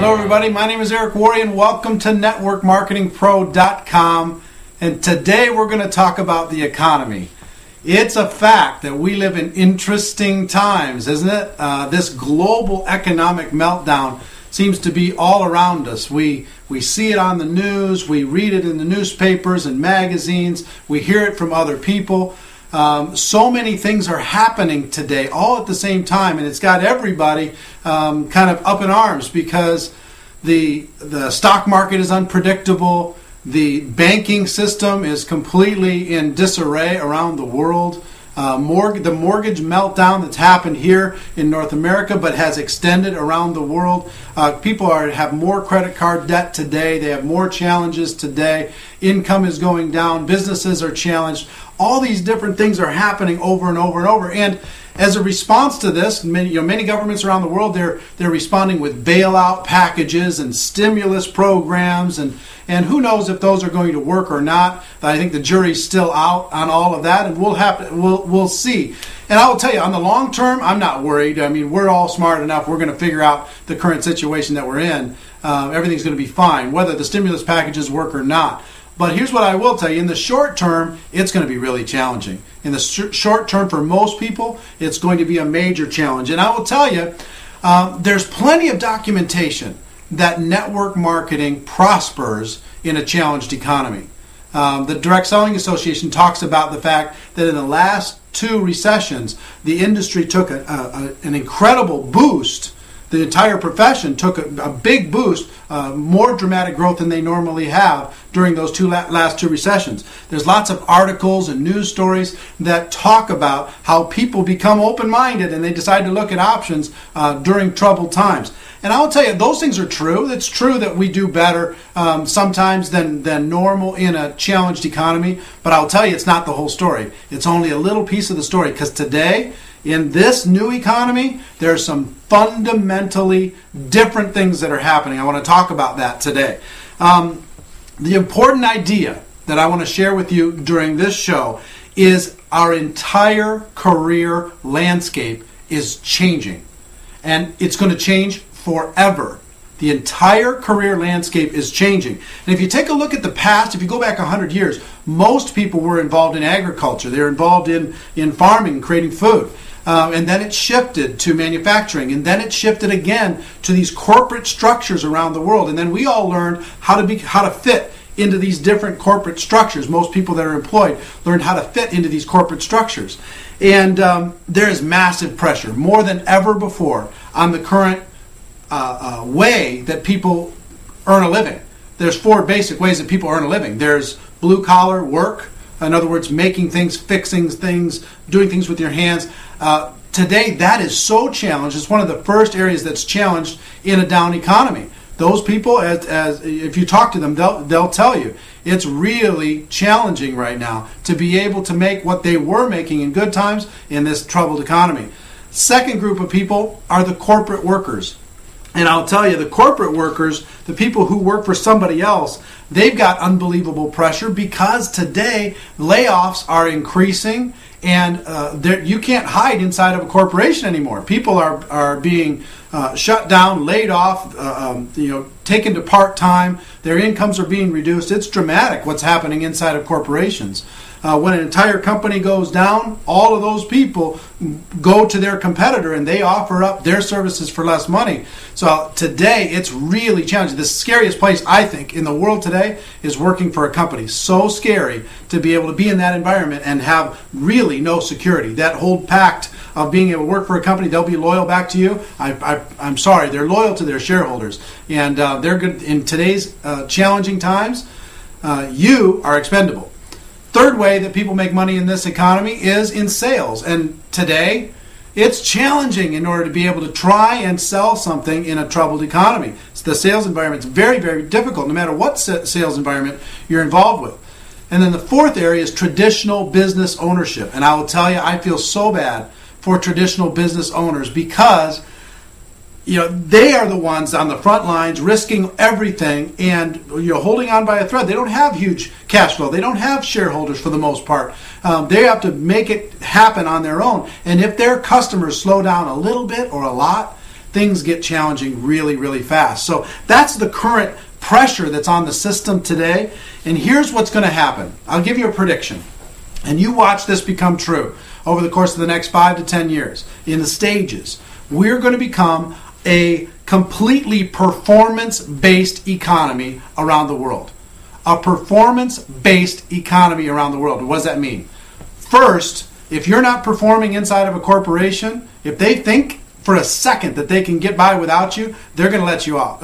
Hello everybody, my name is Eric Worre and welcome to networkmarketingpro.com, and today we're going to talk about the economy. It's a fact that we live in interesting times, isn't it? This global economic meltdown seems to be all around us. We see it on the news, we read it in the newspapers and magazines, we hear it from other people. So many things are happening today all at the same time, and it's got everybody kind of up in arms because the stock market is unpredictable, the banking system is completely in disarray around the world. The mortgage meltdown that's happened here in North America but has extended around the world. People have more credit card debt today. They have more challenges today. Income is going down. Businesses are challenged. All these different things are happening over and over and over. And as a response to this, many governments around the world, they're responding with bailout packages and stimulus programs, and who knows if those are going to work or not. I think the jury's still out on all of that, and we'll see. And I will tell you, on the long term, I'm not worried. I mean, we're all smart enough. We're going to figure out the current situation that we're in. Everything's going to be fine, whether the stimulus packages work or not. But here's what I will tell you. In the short term, it's going to be really challenging. In the short term, for most people, it's going to be a major challenge. And I will tell you, there's plenty of documentation that network marketing prospers in a challenged economy. The Direct Selling Association talks about the fact that in the last two recessions, the industry took an incredible boost. The entire profession took a big boost, more dramatic growth than they normally have during those last two recessions. There's lots of articles and news stories that talk about how people become open-minded and they decide to look at options during troubled times. And I will tell you, those things are true. It's true that we do better sometimes than normal in a challenged economy. But I'll tell you, it's not the whole story. It's only a little piece of the story, because today, in this new economy, there are some fundamentally different things that are happening. I want to talk about that today. The important idea that I want to share with you during this show is our entire career landscape is changing. And it's going to change forever. The entire career landscape is changing. And if you take a look at the past, if you go back 100 years, most people were involved in agriculture. They were involved in farming, creating food. And then it shifted to manufacturing, and then it shifted again to these corporate structures around the world. And then we all learned how to fit into these different corporate structures. Most people that are employed learned how to fit into these corporate structures. And there is massive pressure, more than ever before, on the current way that people earn a living. There's four basic ways that people earn a living. There's blue-collar work. In other words, making things, fixing things, doing things with your hands. Today, that is so challenged. It's one of the first areas that's challenged in a down economy. Those people, as if you talk to them, they'll tell you it's really challenging right now to be able to make what they were making in good times in this troubled economy. Second group of people are the corporate workers. And I'll tell you, the corporate workers, the people who work for somebody else, they've got unbelievable pressure because today layoffs are increasing, and you can't hide inside of a corporation anymore. People are being shut down, laid off, taken to part-time. Their incomes are being reduced. It's dramatic what's happening inside of corporations. When an entire company goes down, all of those people go to their competitor and they offer up their services for less money. So today, it's really challenging. The scariest place, I think, in the world today is working for a company. So scary to be able to be in that environment and have really no security. That whole pact of being able to work for a company, they'll be loyal back to you. I'm sorry, they're loyal to their shareholders. And they're good in today's challenging times. You are expendable. Third way that people make money in this economy is in sales. And today, it's challenging in order to be able to try and sell something in a troubled economy. So the sales environment is very, very difficult, no matter what sales environment you're involved with. And then the fourth area is traditional business ownership. And I will tell you, I feel so bad for traditional business owners because they are the ones on the front lines risking everything and holding on by a thread. They don't have huge cash flow. They don't have shareholders for the most part. They have to make it happen on their own. And if their customers slow down a little bit or a lot, things get challenging really, really fast. So that's the current pressure that's on the system today. And here's what's going to happen. I'll give you a prediction. And you watch this become true over the course of the next 5 to 10 years in the stages. We're going to become a completely performance-based economy around the world. A performance-based economy around the world. What does that mean? First, if you're not performing inside of a corporation, if they think for a second that they can get by without you, they're going to let you off,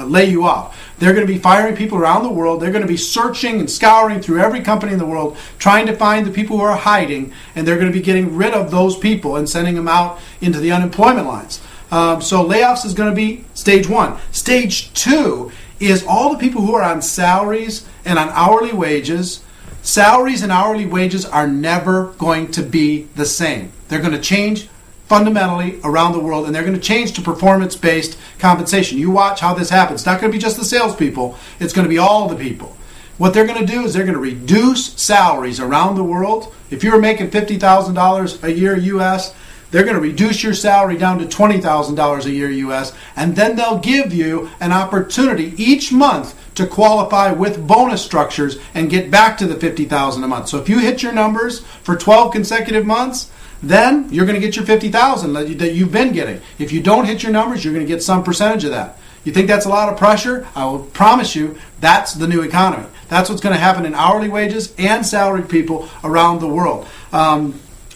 lay you off. They're going to be firing people around the world. They're going to be searching and scouring through every company in the world, trying to find the people who are hiding, and they're going to be getting rid of those people and sending them out into the unemployment lines. So layoffs is going to be stage one. Stage two is all the people who are on salaries and on hourly wages. Salaries and hourly wages are never going to be the same. They're going to change fundamentally around the world, and they're going to change to performance-based compensation. You watch how this happens. It's not going to be just the salespeople. It's going to be all the people. What they're going to do is they're going to reduce salaries around the world. If you're making $50,000 a year U.S., they're going to reduce your salary down to $20,000 a year U.S., and then they'll give you an opportunity each month to qualify with bonus structures and get back to the $50,000 a month. So if you hit your numbers for 12 consecutive months, then you're going to get your $50,000 that you've been getting. If you don't hit your numbers, you're going to get some percentage of that. You think that's a lot of pressure? I will promise you that's the new economy. That's what's going to happen in hourly wages and salaried people around the world.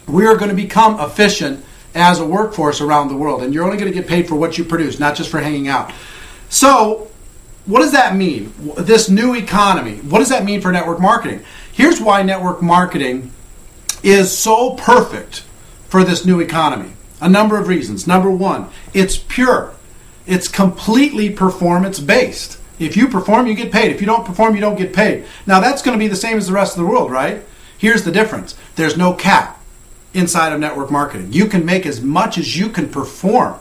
We are going to become efficient as a workforce around the world, and you're only going to get paid for what you produce, not just for hanging out. So what does that mean? This new economy, what does that mean for network marketing? Here's why network marketing is so perfect for this new economy. A number of reasons. Number one, it's pure. It's completely performance-based. If you perform, you get paid. If you don't perform, you don't get paid. Now, that's going to be the same as the rest of the world, right? Here's the difference. There's no cap inside of network marketing. You can make as much as you can perform.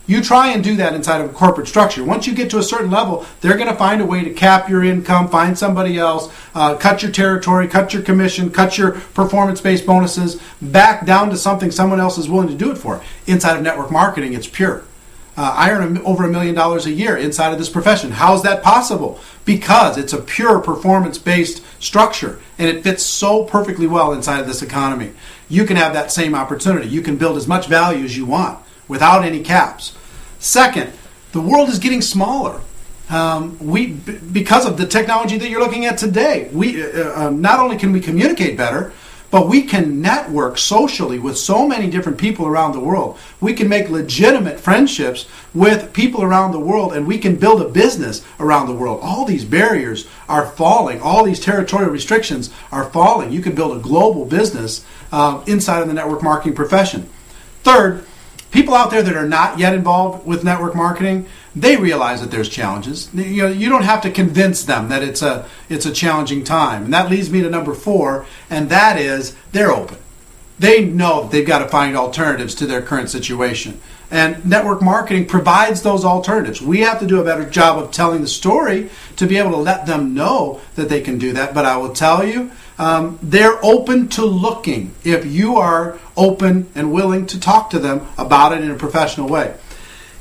You try and do that inside of a corporate structure. Once you get to a certain level, they're going to find a way to cap your income, find somebody else, cut your territory, cut your commission, cut your performance-based bonuses, back down to something someone else is willing to do it for. Inside of network marketing, it's pure. I earn over $1 million a year inside of this profession. How is that possible? Because it's a pure performance-based structure, and it fits so perfectly well inside of this economy. You can have that same opportunity. You can build as much value as you want without any caps. Second, the world is getting smaller. Because of the technology that you're looking at today, we not only can we communicate better, but we can network socially with so many different people around the world. We can make legitimate friendships with people around the world, and we can build a business around the world. All these barriers are falling. All these territorial restrictions are falling. You can build a global business inside of the network marketing profession. Third, people out there that are not yet involved with network marketing, they realize that there's challenges. You don't have to convince them that it's a challenging time. And that leads me to number 4, and that is they're open. They know that they've got to find alternatives to their current situation. And network marketing provides those alternatives. We have to do a better job of telling the story to be able to let them know that they can do that. But I will tell you, they're open to looking if you are open and willing to talk to them about it in a professional way.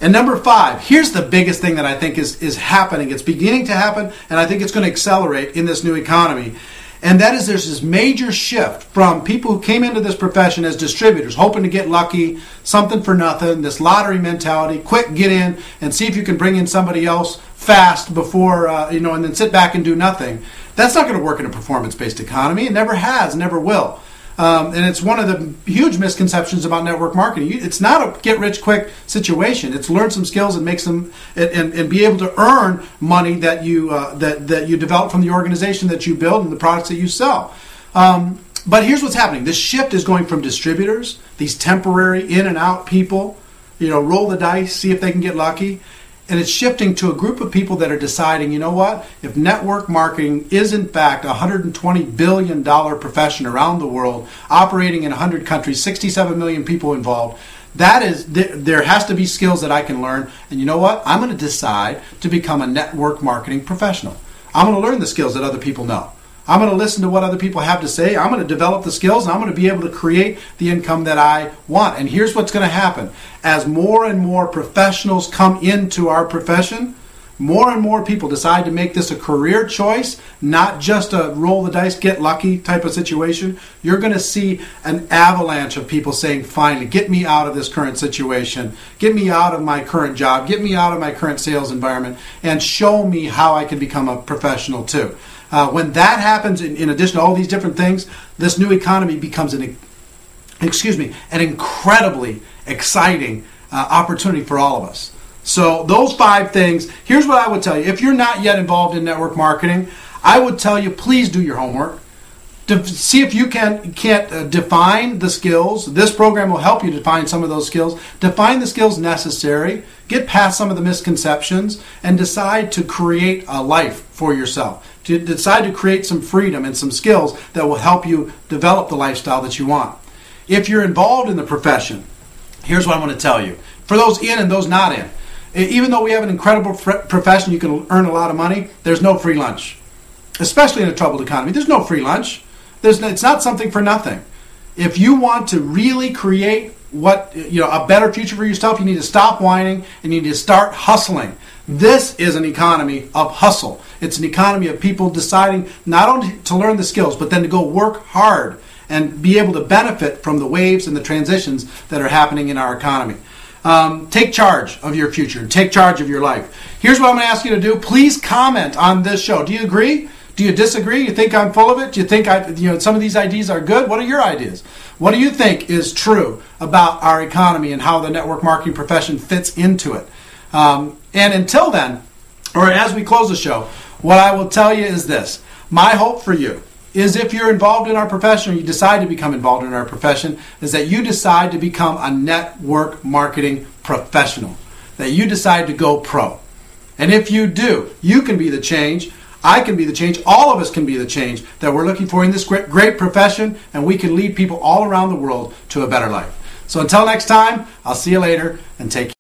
And number 5, here's the biggest thing that I think is happening. It's beginning to happen, and I think it's going to accelerate in this new economy. And that is there's this major shift from people who came into this profession as distributors, hoping to get lucky, something for nothing, this lottery mentality, quick, get in and see if you can bring in somebody else fast before, and then sit back and do nothing. That's not going to work in a performance-based economy. It never has, never will. And it's one of the huge misconceptions about network marketing. It's not a get-rich-quick situation. It's learn some skills and make some and be able to earn money that you that you develop from the organization that you build and the products that you sell. But here's what's happening: this shift is going from distributors, these temporary in and out people, roll the dice, see if they can get lucky. And it's shifting to a group of people that are deciding, you know what, if network marketing is in fact a $120 billion profession around the world, operating in 100 countries, 67 million people involved, there has to be skills that I can learn. And you know what, I'm going to decide to become a network marketing professional. I'm going to learn the skills that other people know. I'm going to listen to what other people have to say. I'm going to develop the skills, and I'm going to be able to create the income that I want. And here's what's going to happen. As more and more professionals come into our profession, more and more people decide to make this a career choice, not just a roll the dice, get lucky type of situation. You're going to see an avalanche of people saying, finally, get me out of this current situation, get me out of my current job, get me out of my current sales environment, and show me how I can become a professional too. When that happens, in addition to all these different things, this new economy becomes an incredibly exciting opportunity for all of us. So those 5 things, here's what I would tell you. If you're not yet involved in network marketing, I would tell you, please do your homework. See if you can't define the skills. This program will help you define some of those skills. Define the skills necessary. Get past some of the misconceptions and decide to create a life for yourself. To decide to create some freedom and some skills that will help you develop the lifestyle that you want. If you're involved in the profession, here's what I'm going to tell you. For those in and those not in, even though we have an incredible profession, you can earn a lot of money, there's no free lunch. Especially in a troubled economy, there's no free lunch. It's not something for nothing. If you want to really create a better future for yourself, you need to stop whining and you need to start hustling. This is an economy of hustle. It's an economy of people deciding not only to learn the skills, but then to go work hard and be able to benefit from the waves and the transitions that are happening in our economy. Take charge of your future. Take charge of your life. Here's what I'm going to ask you to do. Please comment on this show. Do you agree? Do you disagree? You think I'm full of it? Do you think some of these ideas are good? What are your ideas? What do you think is true about our economy and how the network marketing profession fits into it? And until then, or as we close the show, what I will tell you is this. My hope for you is if you're involved in our profession or you decide to become involved in our profession, is that you decide to become a network marketing professional, that you decide to go pro. And if you do, you can be the change. I can be the change. All of us can be the change that we're looking for in this great profession, and we can lead people all around the world to a better life. So until next time, I'll see you later, and take care.